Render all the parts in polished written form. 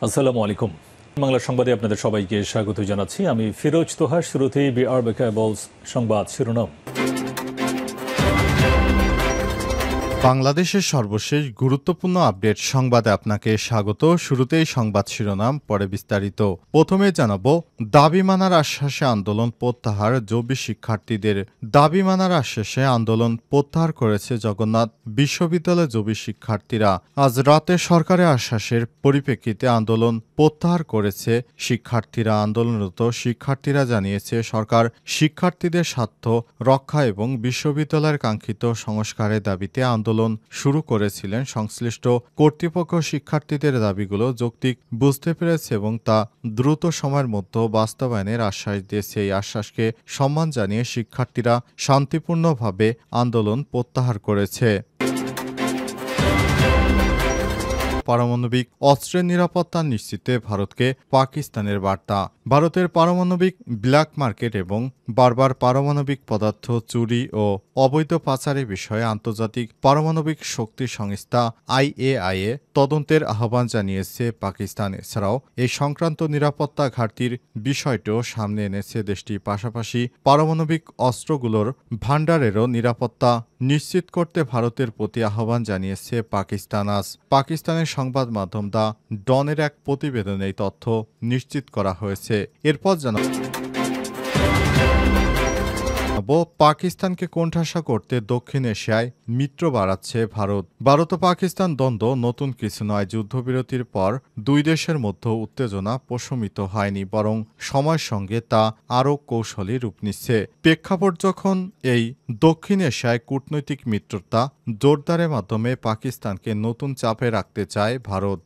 আসসালামু আলাইকুম। বাংলা সংবাদে আপনাদের সবাইকে স্বাগত জানাচ্ছি। আমি ফিরোজ তোহা। শুরুতেই বিআরবি কেবলস সংবাদ শিরোনাম। বাংলাদেশের সর্বশেষ গুরুত্বপূর্ণ আপডেট সংবাদে আপনাকে স্বাগত। শুরুতেই সংবাদ শিরোনাম, পরে বিস্তারিত। প্রথমে জানাবো, দাবি মানার আশ্বাসে আন্দোলন প্রত্যাহার জবি শিক্ষার্থীদের। দাবি মানার আশ্বাসে আন্দোলন প্রত্যাহার করেছে জগন্নাথ বিশ্ববিদ্যালয়ের জবি শিক্ষার্থীরা। আজ রাতে সরকারের আশ্বাসের পরিপ্রেক্ষিতে আন্দোলন প্রত্যাহার করেছে শিক্ষার্থীরা। আন্দোলনরত শিক্ষার্থীরা জানিয়েছে, সরকার শিক্ষার্থীদের স্বার্থ রক্ষা এবং বিশ্ববিদ্যালয়ের কাঙ্ক্ষিত সংস্কারের দাবিতে আন্দোলন শুরু করেছিলেন। সংশ্লিষ্ট কর্তৃপক্ষ শিক্ষার্থীদের দাবিগুলো যৌক্তিক বুঝতে পেরেছে এবং তা দ্রুত সময়ের মধ্যে বাস্তবায়নের আশ্বাস দিয়েছে। এই আশ্বাসকে সম্মান জানিয়ে শিক্ষার্থীরা শান্তিপূর্ণভাবে আন্দোলন প্রত্যাহার করেছে। পারমাণবিক অস্ত্রের নিরাপত্তা নিশ্চিতে ভারতকে পাকিস্তানের বার্তা। ভারতের পারমাণবিক ব্ল্যাক মার্কেট এবং বারবার পারমাণবিক পদার্থ চুরি ও অবৈধ পাচারের বিষয়ে আন্তর্জাতিক পারমাণবিক শক্তি সংস্থা IAEA তদন্তের আহ্বান জানিয়েছে পাকিস্তান। এছাড়াও এই সংক্রান্ত নিরাপত্তা ঘাটতির বিষয়টিও সামনে এনেছে দেশটি। পাশাপাশি পারমাণবিক অস্ত্রগুলোর ভাণ্ডারেরও নিরাপত্তা নিশ্চিত করতে ভারতের প্রতি আহ্বান জানিয়েছে পাকিস্তান। আজ পাকিস্তানের সংবাদ মাধ্যম দ্য ডনের এক প্রতিবেদনে এই তথ্য নিশ্চিত করা হয়েছে। এরপর পাকিস্তানকে কোণঠাসা করতে দক্ষিণ এশিয়ায় মিত্র বাড়াচ্ছে ভারত। ভারত ও পাকিস্তান দ্বন্দ্ব নতুন কিছু নয়। যুদ্ধবিরতির পর দুই দেশের মধ্যে উত্তেজনা প্রশমিত হয়নি, বরং সময়ের সঙ্গে তা আরও কৌশলী রূপ নিচ্ছে। প্রেক্ষাপট যখন এই দক্ষিণ এশিয়ায় কূটনৈতিক মিত্রতা জোরদারের মাধ্যমে পাকিস্তানকে নতুন চাপে রাখতে চায় ভারত।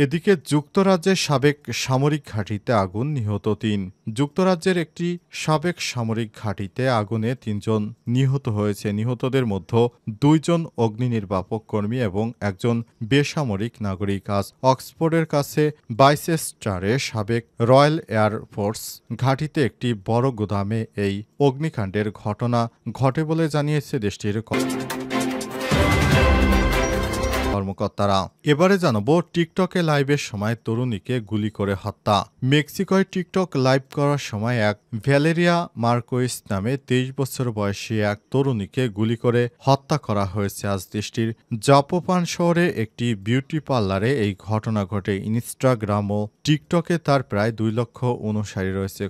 এদিকে যুক্তরাজ্যের সাবেক সামরিক ঘাঁটিতে আগুন, নিহত ৩। যুক্তরাজ্যের একটি সাবেক সামরিক ঘাঁটিতে আগুনে ৩ জন নিহত হয়েছে। নিহতদের মধ্যে ২ জন অগ্নি নির্বাপক কর্মী এবং একজন বেসামরিক নাগরিক। আজ অক্সফোর্ডের কাছে বাইসেস্টারে সাবেক রয়্যাল এয়ার ফোর্স ঘাঁটিতে একটি বড় গুদামে এই অগ্নিকাণ্ডের ঘটনা ঘটে বলে জানিয়েছে দেশটির কর্মকর্তারা। এবারে জানাবো, টিকটকে লাইভের সময় তরুণীকে গুলি করে হত্যা। মেক্সিকোয় টিকটক লাইভ করার সময় এক ভ্যালেরিয়া মার্কোইস নামে 23 বছর বয়সী এক তরুণীকে গুলি করে হত্যা করা হয়েছে। আজ দেশটির জাপোপান শহরে একটি বিউটি পার্লারে এই ঘটনা ঘটে। ইনস্টাগ্রাম ও টিকটকে তার প্রায় 2 লক্ষ অনুসারী রয়েছে।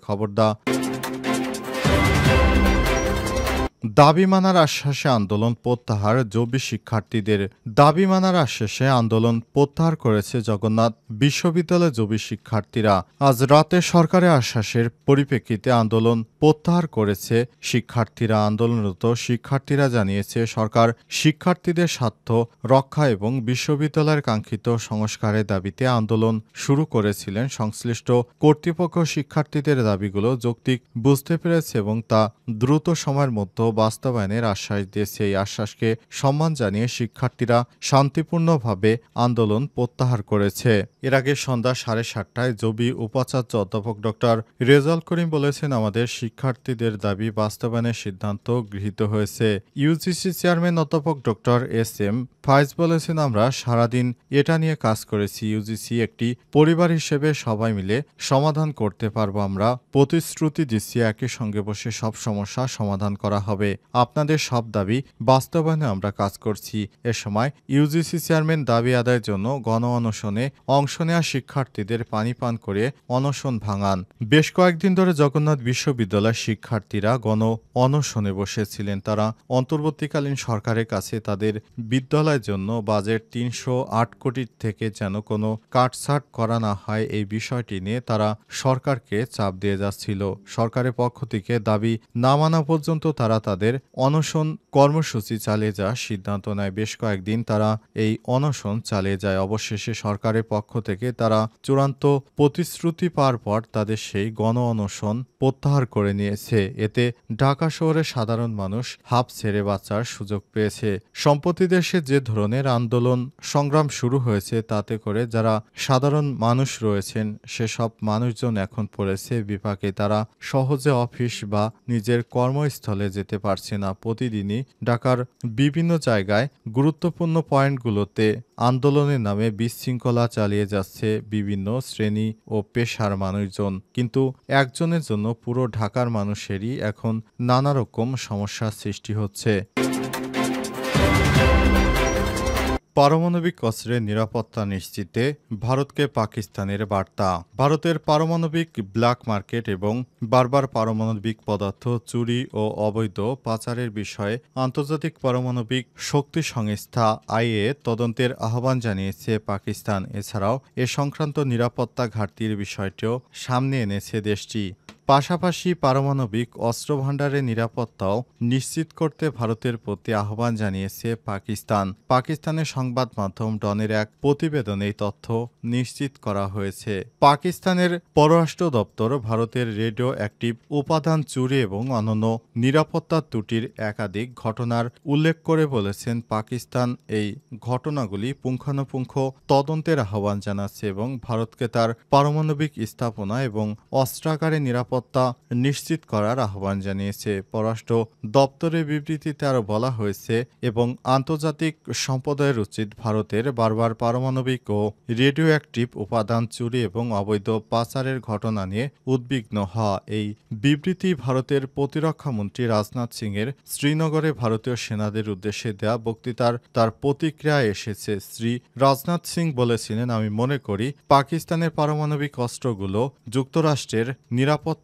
দাবি মানার আশ্বাসে আন্দোলন প্রত্যাহার জবি শিক্ষার্থীদের। দাবি মানার আশ্বাসে আন্দোলন প্রত্যাহার করেছে জগন্নাথ বিশ্ববিদ্যালয়ের জবি শিক্ষার্থীরা। আজ রাতে সরকারের আশ্বাসের পরিপ্রেক্ষিতে আন্দোলন প্রত্যাহার করেছে শিক্ষার্থীরা। আন্দোলনরত শিক্ষার্থীরা জানিয়েছে, সরকার শিক্ষার্থীদের স্বার্থ রক্ষা এবং বিশ্ববিদ্যালয়ের কাঙ্ক্ষিত সংস্কারের দাবিতে আন্দোলন শুরু করেছিলেন। সংশ্লিষ্ট কর্তৃপক্ষ শিক্ষার্থীদের দাবিগুলো যৌক্তিক বুঝতে পেরেছে এবং তা দ্রুত সময়ের মধ্যে বাস্তবায়নের আশ্বাস দিয়েছে। এই আশ্বাসকে সম্মান জানিয়ে শিক্ষার্থীরা শান্তিপূর্ণভাবে আন্দোলন প্রত্যাহার করেছে। এর আগে সন্ধ্যা 7:30টায় জবি উপাচার্য অধ্যাপক ডক্টর রেজাউল করিম বলেছেন, আমাদের শিক্ষার্থীদের দাবি বাস্তবায়নের সিদ্ধান্ত গৃহীত হয়েছে। ইউজিসি চেয়ারম্যান অধ্যাপক ডক্টর SM ফাইজ বলেছেন, আমরা সারাদিন এটা নিয়ে কাজ করেছি। ইউজিসি একটি পরিবার হিসেবে সবাই মিলে সমাধান করতে পারবো। আমরা প্রতিশ্রুতি দিচ্ছি একই সঙ্গে বসে সব সমস্যা সমাধান করা হবে। আপনাদের সব দাবি বাস্তবায়নে আমরা কাজ করছি। এ সময় ইউজিসি চেয়ারম্যান দাবি আদায়ের জন্য গণ অনশনে অংশ নেওয়া শিক্ষার্থীদের পানি পান করে অনশন ভাঙান। বেশ কয়েকদিন ধরে জগন্নাথ বিশ্ববিদ্যালয়ের শিক্ষার্থীরা গণ অনশনে বসেছিলেন। তারা অন্তর্বর্তীকালীন সরকারের কাছে তাদের বিদ্যালয়ের জন্য বাজেট 308 কোটি থেকে যেন কোনো কাটছাঁট করা না হয়, এই বিষয়টি নিয়ে তারা সরকারকে চাপ দিয়ে যাচ্ছিল। সরকারের পক্ষ থেকে দাবি না মানা পর্যন্ত তারা তাদের অনশন কর্মসূচি চালিয়ে যাওয়ার সিদ্ধান্ত নেয়। বেশ কয়েকদিন তারা এই অনশন চালিয়ে যায়। অবশেষে সরকারের পক্ষ থেকে তারা চূড়ান্ত প্রতিশ্রুতি পাওয়ার পর তাদের সেই গণ অনশন প্রত্যাহার করে নিয়েছে। এতে ঢাকা শহরে সাধারণ মানুষ হাঁপ ছেড়ে বাঁচার সুযোগ পেয়েছে। সম্প্রতি দেশে যে ধরনের আন্দোলন সংগ্রাম শুরু হয়েছে, তাতে করে যারা সাধারণ মানুষ রয়েছেন সেসব মানুষজন এখন পড়েছে বিপাকে। তারা সহজে অফিস বা নিজের কর্মস্থলে যেতে পারছে না। প্রতিদিনই ঢাকার বিভিন্ন জায়গায় গুরুত্বপূর্ণ পয়েন্টগুলোতে আন্দোলনের নামে বিশৃঙ্খলা চালিয়ে যাচ্ছে বিভিন্ন শ্রেণী ও পেশার মানুষজন। কিন্তু একজনের জন্য পুরো ঢাকার মানুষেরই এখন নানা রকম সমস্যার সৃষ্টি হচ্ছে। পারমাণবিক অস্ত্রের নিরাপত্তা নিশ্চিতে ভারতকে পাকিস্তানের বার্তা। ভারতের পারমাণবিক ব্ল্যাক মার্কেট এবং বারবার পারমাণবিক পদার্থ চুরি ও অবৈধ পাচারের বিষয়ে আন্তর্জাতিক পারমাণবিক শক্তি সংস্থা আইএ তদন্তের আহ্বান জানিয়েছে পাকিস্তান। এছাড়াও এ সংক্রান্ত নিরাপত্তা ঘাটতির বিষয়টিও সামনে এনেছে দেশটি। পাশাপাশি পারমাণবিক অস্ত্রভান্ডারের নিরাপত্তাও নিশ্চিত করতে ভারতের প্রতি আহ্বান জানিয়েছে পাকিস্তান। পাকিস্তানের সংবাদ মাধ্যম ডনের এক প্রতিবেদনে এই তথ্য নিশ্চিত করা হয়েছে। পাকিস্তানের পররাষ্ট্র দপ্তর ভারতের রেডিও অ্যাক্টিভ উপাদান চুরি এবং অন্যান্য নিরাপত্তা ত্রুটির একাধিক ঘটনার উল্লেখ করে বলেছেন, পাকিস্তান এই ঘটনাগুলি পুঙ্খানুপুঙ্খ তদন্তের আহ্বান জানাচ্ছে এবং ভারতকে তার পারমাণবিক স্থাপনা এবং অস্ত্রাগারে নিরাপত্তা নিশ্চিত করার আহ্বান জানিয়েছে। পররাষ্ট্র দপ্তরের বিবৃতিতে আরও বলা হয়েছে, এবং আন্তর্জাতিক সম্প্রদায়ের উচিত ভারতের বারবার পারমাণবিক ও রেডিও অ্যাক্টিভ উপাদান চুরি এবং অবৈধ পাচারের ঘটনা নিয়ে উদ্বিগ্ন হওয়া। এই বিবৃতি ভারতের প্রতিরক্ষামন্ত্রী রাজনাথ সিংয়ের শ্রীনগরে ভারতীয় সেনাদের উদ্দেশ্যে দেয়া বক্তৃতার তার প্রতিক্রিয়ায় এসেছে। শ্রী রাজনাথ সিং বলেছিলেন, আমি মনে করি পাকিস্তানের পারমাণবিক অস্ত্রগুলো যুক্তরাষ্ট্রের নিরাপত্তা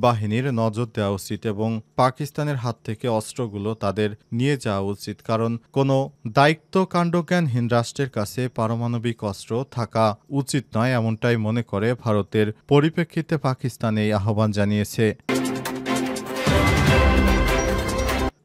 বাহিনীর নজর দেওয়া উচিত এবং পাকিস্তানের হাত থেকে অস্ত্রগুলো তাদের নিয়ে যাওয়া উচিত, কারণ কোনো দায়িত্ব কাণ্ডজ্ঞানহীন রাষ্ট্রের কাছে পারমাণবিক অস্ত্র থাকা উচিত নয়, এমনটাই মনে করে ভারতের পরিপ্রেক্ষিতে পাকিস্তান এই আহ্বান জানিয়েছে।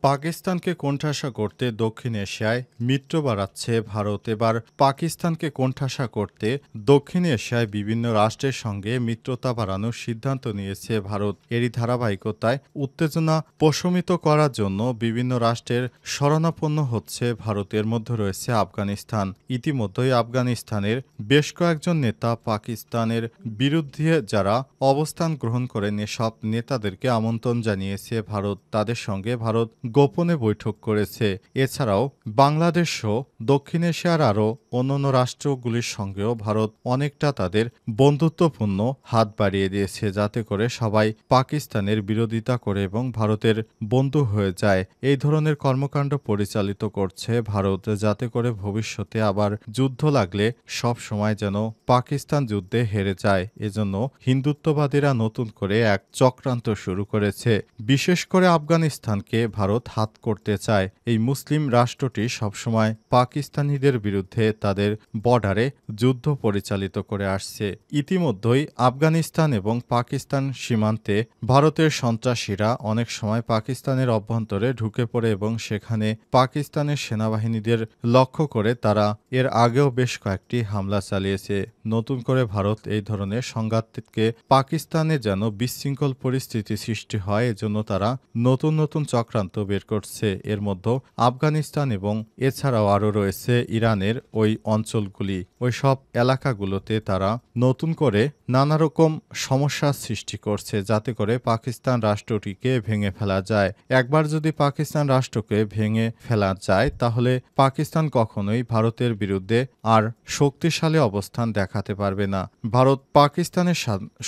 পাকিস্তানকে কোণঠাসা করতে দক্ষিণ এশিয়ায় মিত্র বাড়াচ্ছে ভারত। এবার পাকিস্তানকে কোণঠাসা করতে দক্ষিণ এশিয়ায় বিভিন্ন রাষ্ট্রের সঙ্গে মিত্রতা বাড়ানোর সিদ্ধান্ত নিয়েছে ভারত। এরই ধারাবাহিকতায় উত্তেজনা প্রশমিত করার জন্য বিভিন্ন রাষ্ট্রের শরণাপন্ন হচ্ছে ভারতের মধ্যে রয়েছে আফগানিস্তান। ইতিমধ্যেই আফগানিস্তানের বেশ কয়েকজন নেতা পাকিস্তানের বিরুদ্ধে যারা অবস্থান গ্রহণ করেন এসব নেতাদেরকে আমন্ত্রণ জানিয়েছে ভারত। তাদের সঙ্গে ভারত গোপনে বৈঠক করেছে। এছাড়াও বাংলাদেশসহ দক্ষিণ এশিয়ার আরও অন্যান্য রাষ্ট্রগুলির সঙ্গেও ভারত অনেকটা তাদের বন্ধুত্বপূর্ণ হাত বাড়িয়ে দিয়েছে, যাতে করে সবাই পাকিস্তানের বিরোধিতা করে এবং ভারতের বন্ধু হয়ে যায়। এই ধরনের কর্মকাণ্ড পরিচালিত করছে ভারত, যাতে করে ভবিষ্যতে আবার যুদ্ধ লাগলে সব সময় যেন পাকিস্তান যুদ্ধে হেরে যায়। এজন্য হিন্দুত্ববাদীরা নতুন করে এক চক্রান্ত শুরু করেছে। বিশেষ করে আফগানিস্তানকে ভারত হাত করতে চায়। এই মুসলিম রাষ্ট্রটি সবসময় পাকিস্তানিদের বিরুদ্ধে তাদের বর্ডারে যুদ্ধ পরিচালিত করে আসছে। ইতিমধ্যেই আফগানিস্তান এবং পাকিস্তান সীমান্তে ভারতের সন্ত্রাসীরা অনেক সময় পাকিস্তানের অভ্যন্তরে ঢুকে পড়ে এবং সেখানে পাকিস্তানের সেনাবাহিনীদের লক্ষ্য করে তারা এর আগেও বেশ কয়েকটি হামলা চালিয়েছে। নতুন করে ভারত এই ধরনের সংঘাতকে পাকিস্তানে যেন বিশৃঙ্খল পরিস্থিতি সৃষ্টি হয়, এজন্য তারা নতুন নতুন চক্রান্ত বের করছে। এর মধ্যে আফগানিস্তান এবং এছাড়াও আরও রয়েছে ইরানের ওই অঞ্চলগুলি। ওই সব এলাকাগুলোতে তারা নতুন করে নানা রকম সমস্যার সৃষ্টি করছে, যাতে করে পাকিস্তান রাষ্ট্রটিকে ভেঙে ফেলা যায়। একবার যদি পাকিস্তান রাষ্ট্রকে ভেঙে ফেলা যায়, তাহলে পাকিস্তান কখনোই ভারতের বিরুদ্ধে আর শক্তিশালী অবস্থান দেখাতে পারবে না। ভারত পাকিস্তানের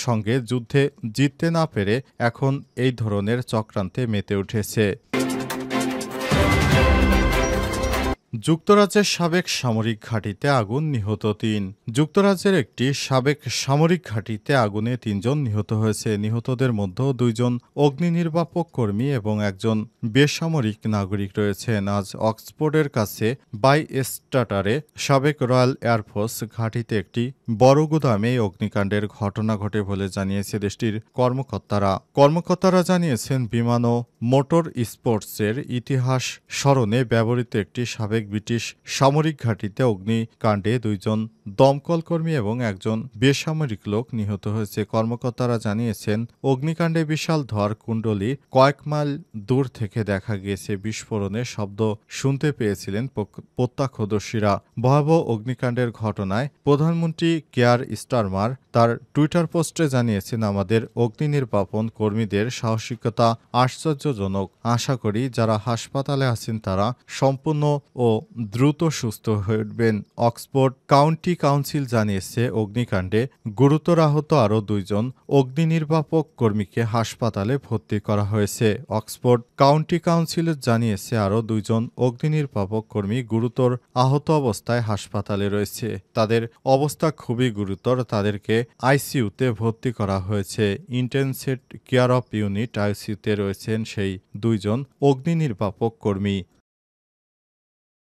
সঙ্গে যুদ্ধে জিততে না পেরে এখন এই ধরনের চক্রান্তে মেতে উঠেছে। যুক্তরাজ্যের সাবেক সামরিক ঘাঁটিতে আগুন, নিহত ৩। যুক্তরাজ্যের একটি সাবেক সামরিক ঘাঁটিতে আগুনে ৩ জন নিহত হয়েছে। নিহতদের মধ্যে ২ জন অগ্নি নির্বাপক কর্মী এবং একজন বেসামরিক নাগরিক রয়েছেন। আজ অক্সফোর্ডের কাছে বাইস্টাটারে সাবেক রয়্যাল এয়ারফোর্স ঘাঁটিতে একটি বড় গুদামে এই অগ্নিকাণ্ডের ঘটনা ঘটে বলে জানিয়েছে দেশটির কর্মকর্তারা জানিয়েছেন, বিমান ও মোটর স্পোর্টসের ইতিহাস স্মরণে ব্যবহৃত একটি সাবেক সাবেক ব্রিটিশ সামরিক ঘাঁটিতে অগ্নিকাণ্ডে 2 জন দমকল কর্মী এবং একজন বেসামরিক লোক নিহত হয়েছে। কর্মকর্তারা জানিয়েছেন, অগ্নিকাণ্ডে বিশাল ধোঁয়ার কুণ্ডলী কয়েক মাইল দূর থেকে দেখা গিয়েছে। বিস্ফোরণের শব্দ শুনতে পেয়েছিলেন প্রত্যক্ষদর্শীরা। ভয়াবহ অগ্নিকাণ্ডের ঘটনায় প্রধানমন্ত্রী কেয়ার স্টারমার তার টুইটার পোস্টে জানিয়েছেন, আমাদের অগ্নি নির্বাপন কর্মীদের সাহসিকতা আশ্চর্যজনক। আশা করি যারা হাসপাতালে আছেন তারা সম্পূর্ণ ও দ্রুত সুস্থ হয়ে উঠবেন। অক্সফোর্ড কাউন্টি কাউন্সিল জানিয়েছে, অগ্নিকাণ্ডে গুরুতর আহত আরও 2 জন অগ্নি নির্বাপক কর্মীকে হাসপাতালে ভর্তি করা হয়েছে। অক্সফোর্ড কাউন্টি কাউন্সিল জানিয়েছে, আরও 2 জন অগ্নি নির্বাপক কর্মী গুরুতর আহত অবস্থায় হাসপাতালে রয়েছে। তাদের অবস্থা খুবই গুরুতর, তাদেরকে আইসিইউতে ভর্তি করা হয়েছে। ইন্টেনসিভ কেয়ার অফ ইউনিট আইসিইউতে রয়েছেন সেই 2 জন অগ্নি নির্বাপক কর্মী।